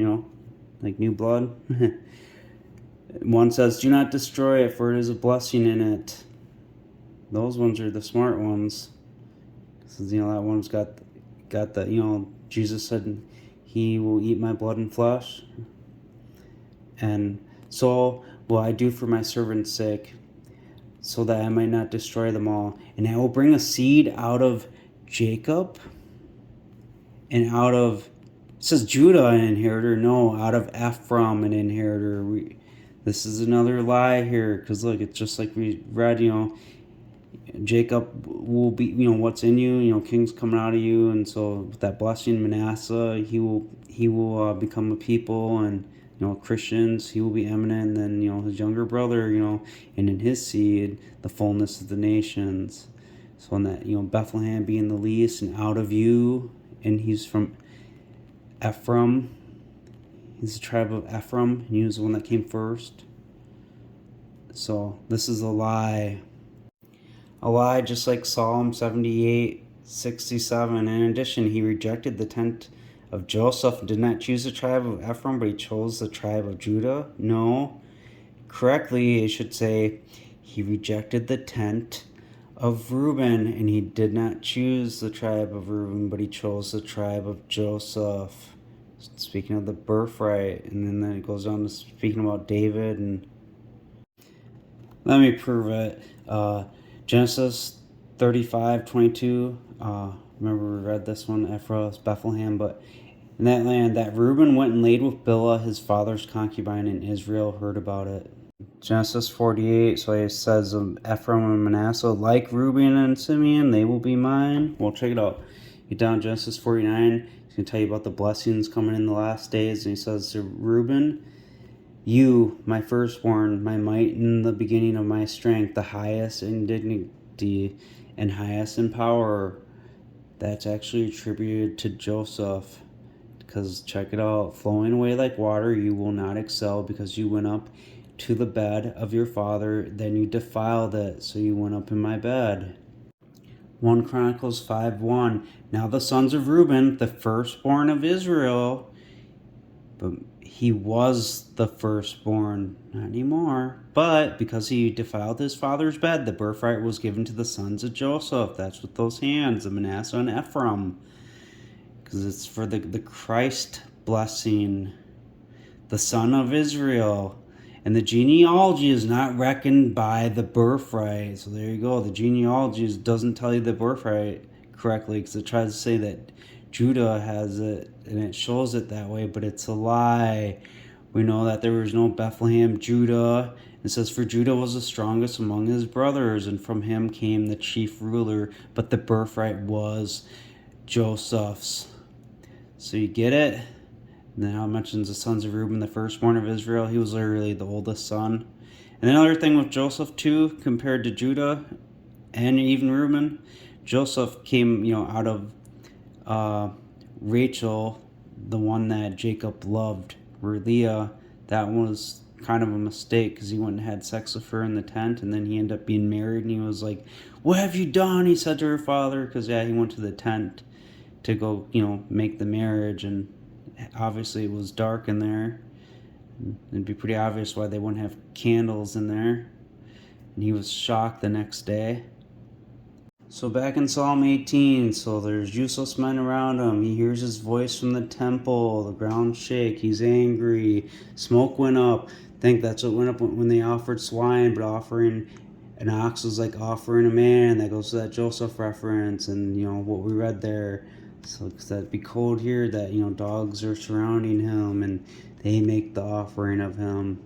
S1: like new blood. One says, do not destroy it, for it is a blessing in it. Those ones are the smart ones. Because, that one's got the, Jesus said, he will eat my blood and flesh. And so will I do for my servant's sake, so that I might not destroy them all. And I will bring a seed out of Jacob, and out of, it says Judah an inheritor. No, out of Ephraim an inheritor. This is another lie here, because look, it's just like we read, Jacob will be, what's in you, king's coming out of you, and so with that blessing, Manasseh, he will become a people, and Christians, he will be eminent, and then his younger brother, and in his seed, the fullness of the nations. So in that, Bethlehem being the least, and out of you, and he's from Ephraim. He's the tribe of Ephraim, and he was the one that came first. So this is a lie. A lie, just like Psalm 78:67. In addition, he rejected the tent of Joseph and did not choose the tribe of Ephraim, but he chose the tribe of Judah. No. Correctly, it should say he rejected the tent of Reuben, and he did not choose the tribe of Reuben, but he chose the tribe of Joseph. Speaking of the birthright, and then it goes on to speaking about David, and let me prove it. Genesis 35:22. Remember we read this one, Ephraim, Bethlehem, but in that land, that Reuben went and laid with Bilhah, his father's concubine, and Israel heard about it. Genesis 48, so it says Ephraim and Manasseh, like Reuben and Simeon, they will be mine. Well, check it out. Get down Genesis 49. He's going to tell you about the blessings coming in the last days. And he says to Reuben, you, my firstborn, my might and the beginning of my strength, the highest in dignity and highest in power. That's actually attributed to Joseph. Because check it out, flowing away like water, you will not excel, because you went up to the bed of your father, then you defiled it, so you went up in my bed. 1 Chronicles 5:1. Now the sons of Reuben, the firstborn of Israel, but he was the firstborn, not anymore, but because he defiled his father's bed, the birthright was given to the sons of Joseph. That's with those hands, the Manasseh and Ephraim, because it's for the Christ blessing, the son of Israel. And the genealogy is not reckoned by the birthright. So there you go. The genealogy doesn't tell you the birthright correctly, because it tries to say that Judah has it, and it shows it that way, but it's a lie. We know that there was no Bethlehem, Judah. It says, for Judah was the strongest among his brothers, and from him came the chief ruler, but the birthright was Joseph's. So you get it? Now it mentions the sons of Reuben, the firstborn of Israel. He was literally the oldest son. And another thing with Joseph too, compared to Judah and even Reuben, Joseph came, out of Rachel, the one that Jacob loved, where Leah, that was kind of a mistake, because he went and had sex with her in the tent, and then he ended up being married, and he was like, what have you done? He said to her father, because he went to the tent to go, make the marriage, and obviously it was dark in there. It'd be pretty obvious why they wouldn't have candles in there. And he was shocked the next day. So back in Psalm 18, so there's useless men around him. He hears his voice from the temple. The ground shake. He's angry. Smoke went up. I think that's what went up when they offered swine, but offering an ox was like offering a man. That goes to that Joseph reference, and what we read there. So that'd be cold here that dogs are surrounding him and they make the offering of him.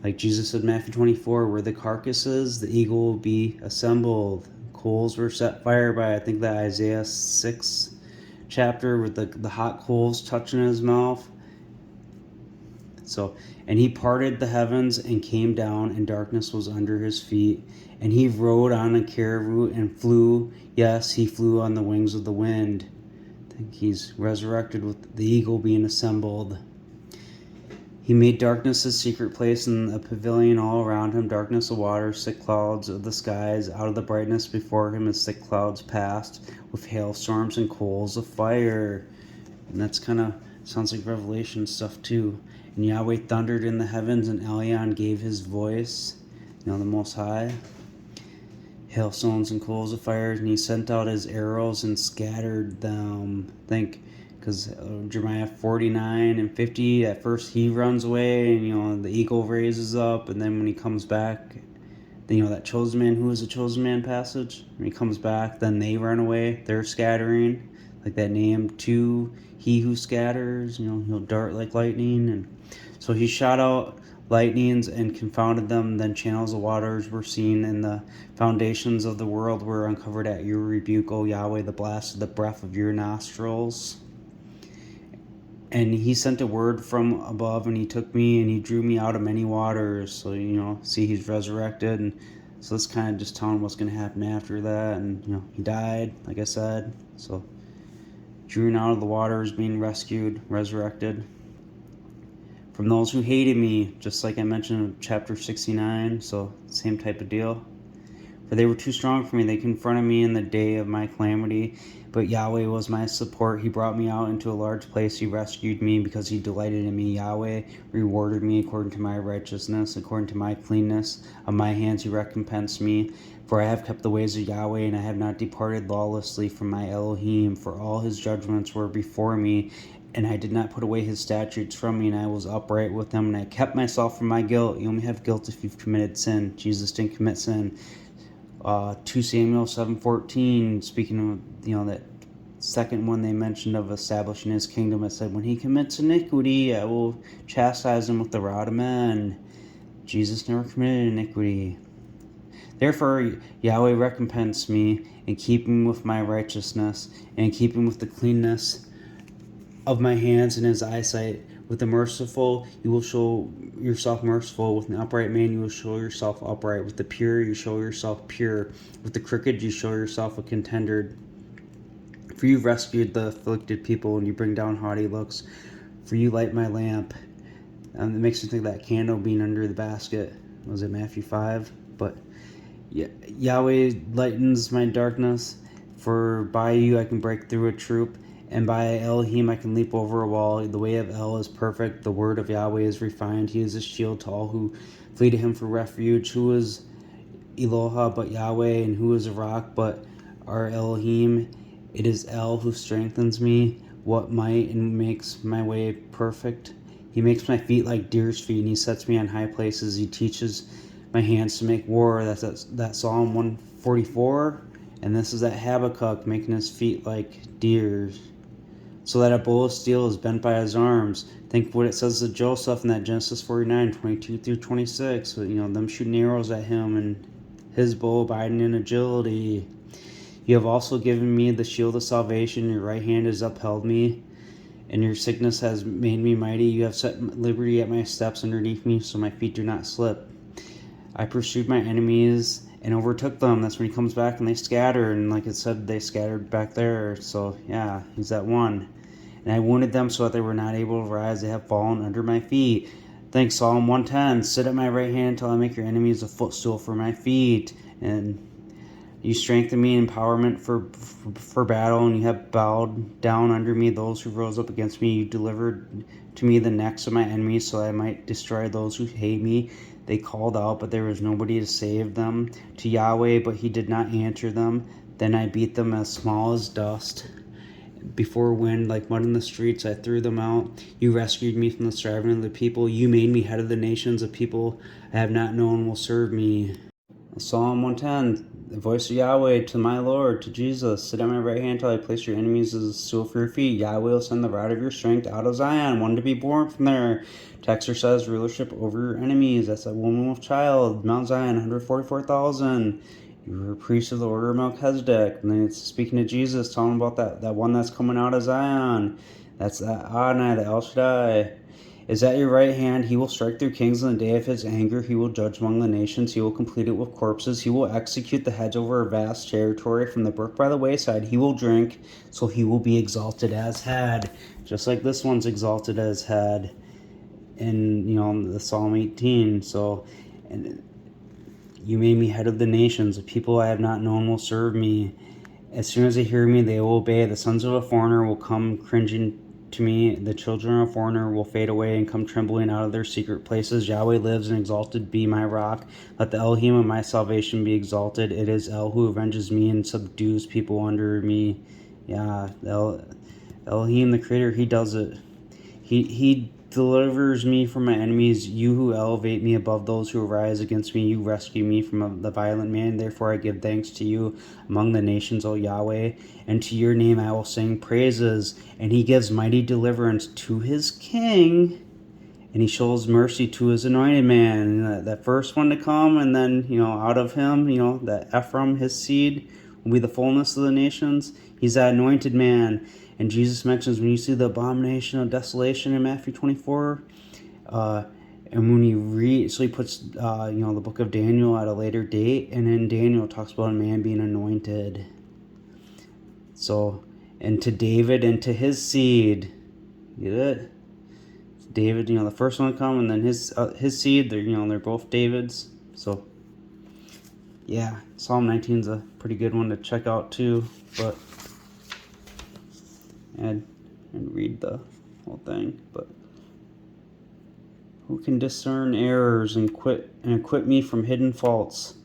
S1: Like Jesus said in Matthew 24, where the carcass is, the eagle will be assembled. Coals were set fire by, I think, that Isaiah 6 chapter with the hot coals touching his mouth. So, and he parted the heavens and came down, and darkness was under his feet. And he rode on a caribou and flew. Yes, he flew on the wings of the wind. I think he's resurrected with the eagle being assembled. He made darkness his secret place, and a pavilion all around him, darkness of waters, thick clouds of the skies. Out of the brightness before him as thick clouds passed, with hailstorms and coals of fire. And that's kind of sounds like Revelation stuff too. And Yahweh thundered in the heavens, and Elyon gave his voice, the Most High. Hailstones and coals of fire, and he sent out his arrows and scattered them. Because Jeremiah 49 and 50, at first he runs away, and the eagle raises up, and then when he comes back, that chosen man, who is a chosen man passage, when he comes back, then they run away, they're scattering, like that name 2, he who scatters, he'll dart like lightning. And so he shot out lightnings and confounded them. Then channels of waters were seen, and the foundations of the world were uncovered at your rebuke, O Yahweh, the blast of the breath of your nostrils. And he sent a word from above, and he took me, and he drew me out of many waters. So, see, he's resurrected. And so it's kind of just telling what's going to happen after that. And, he died, like I said. So, drew out of the waters, being rescued, resurrected. From those who hated me, just like I mentioned in chapter 69. So, same type of deal. For they were too strong for me. They confronted me in the day of my calamity. But Yahweh was my support. He brought me out into a large place. He rescued me because he delighted in me. Yahweh rewarded me according to my righteousness, according to my cleanness of my hands. He recompensed me. For I have kept the ways of Yahweh, and I have not departed lawlessly from my Elohim. For all his judgments were before me, and I did not put away his statutes from me, and I was upright with them, and I kept myself from my guilt. You only have guilt if you've committed sin. Jesus didn't commit sin. 2 Samuel 7:14, speaking of, that second one they mentioned of establishing his kingdom, it said, when he commits iniquity, I will chastise him with the rod of men. Jesus never committed iniquity. Therefore, Yahweh recompensed me in keeping with my righteousness and keeping with the cleanness of my hands in his eyesight. With the merciful, you will show yourself merciful. With an upright man, you will show yourself upright. With the pure, you show yourself pure. With the crooked, you show yourself a contender. For you rescued the afflicted people, and you bring down haughty looks. For you light my lamp. It makes me think of that candle being under the basket. Was it Matthew 5? But Yahweh lightens my darkness. For by you I can break through a troop, and by Elohim I can leap over a wall. The way of El is perfect. The word of Yahweh is refined. He is a shield to all who flee to him for refuge. Who is Eloha but Yahweh, and who is a rock but our Elohim? It is El who strengthens me. What might and makes my way perfect? He makes my feet like deer's feet, and he sets me on high places. He teaches my hands to make war. That's that Psalm 144. And this is that Habakkuk, making his feet like deer's, so that a bow of steel is bent by his arms. Think what it says to Joseph in that Genesis 49, 22 through 26. So, them shooting arrows at him, and his bow abiding in agility. You have also given me the shield of salvation. Your right hand has upheld me, and your sickness has made me mighty. You have set liberty at my steps underneath me, so my feet do not slip. I pursued my enemies and overtook them. That's when he comes back and they scatter. And like it said, they scattered back there. So yeah, he's that one. And I wounded them so that they were not able to rise. They have fallen under my feet. Thanks, Psalm 110. Sit at my right hand until I make your enemies a footstool for my feet. And You strengthen me in empowerment for battle, and you have bowed down under me those who rose up against me. You delivered to me the necks of my enemies, so I might destroy those who hate me. They called out, but there was nobody to save them. To Yahweh, but he did not answer them. Then I beat them as small as dust. Before wind, like mud in the streets, I threw them out. You rescued me from the striving of the people. You made me head of the nations. Of people I have not known will serve me. Psalm 110. The voice of Yahweh to my Lord, to Jesus. Sit at my right hand till I place your enemies as a stool for your feet. Yahweh will send the rod of your strength out of Zion, one to be born from there, to exercise rulership over your enemies. That's a woman with child. Mount Zion, 144,000. You were a priest of the order of Melchizedek. And then it's speaking to Jesus, telling about that one that's coming out of Zion. That's that Adonai, the El Shaddai. Is at your right hand. He will strike through kings in the day of his anger. He will judge among the nations. He will complete it with corpses. He will execute the heads over a vast territory. From the brook by the wayside he will drink, so he will be exalted as head. Just like this one's exalted as head in, the Psalm 18. So, and you made me head of the nations. The people I have not known will serve me. As soon as they hear me, they will obey. The sons of a foreigner will come cringing to me. The children of a foreigner will fade away and come trembling out of their secret places. Yahweh lives, and exalted be my rock. Let the Elohim of my salvation be exalted. It is El who avenges me and subdues people under me. Yeah, Elohim, the Creator, he does it. He delivers me from my enemies. You who elevate me above those who arise against me, you rescue me from the violent man. Therefore I give thanks to you among the nations, O Yahweh, and to your name I will sing praises. And he gives mighty deliverance to his king, and he shows mercy to his anointed man. And that first one to come, and then, out of him, that Ephraim, his seed, will be the fullness of the nations. He's that anointed man. And Jesus mentions, when you see the abomination of desolation in Matthew 24, and when you read, so he puts, the book of Daniel at a later date, and in Daniel it talks about a man being anointed. So, and to David and to his seed, get it? David, the first one to come, and then his seed, they're both David's. So, yeah, Psalm 19 is a pretty good one to check out too, but and read the whole thing. But who can discern errors and equip me from hidden faults?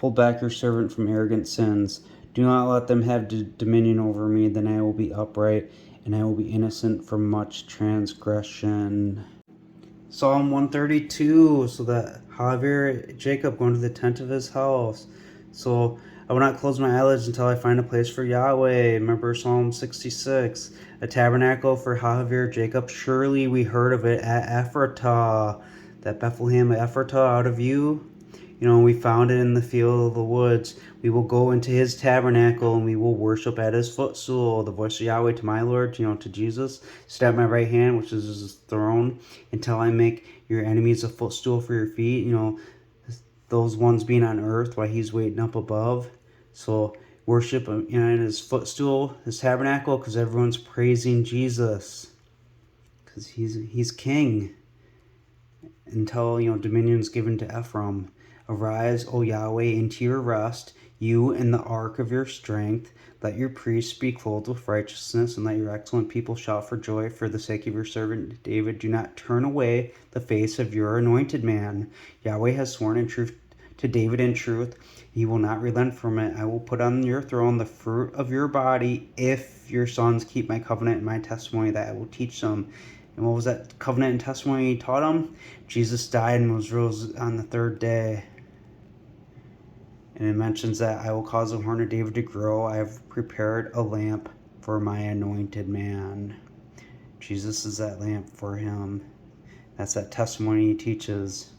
S1: Hold back your servant from arrogant sins. Do not let them have dominion over me. Then I will be upright, and I will be innocent from much transgression. Psalm 132. So that however Jacob going to the tent of his house. So I will not close my eyelids until I find a place for Yahweh. Remember Psalm 66. A tabernacle for Hahavir Jacob. Surely we heard of it at Ephratah. That Bethlehem Ephratah out of you. We found it in the field of the woods. We will go into his tabernacle, and we will worship at his footstool. The voice of Yahweh to my Lord, to Jesus. Sit at my right hand, which is his throne, until I make your enemies a footstool for your feet. Those ones being on earth while he's waiting up above. So worship in his footstool, his tabernacle, because everyone's praising Jesus, because he's king. Until dominion's given to Ephraim. Arise, O Yahweh, into your rest, you and the ark of your strength. Let your priests be clothed with righteousness, and let your excellent people shout for joy for the sake of your servant David. Do not turn away the face of your anointed man. Yahweh has sworn in truth to David in truth. He will not relent from it. I will put on your throne the fruit of your body, if your sons keep my covenant and my testimony that I will teach them. And what was that covenant and testimony he taught them? Jesus died and was rose on the third day. And it mentions that I will cause the horn of David to grow. I have prepared a lamp for my anointed man. Jesus is that lamp for him. That's that testimony he teaches.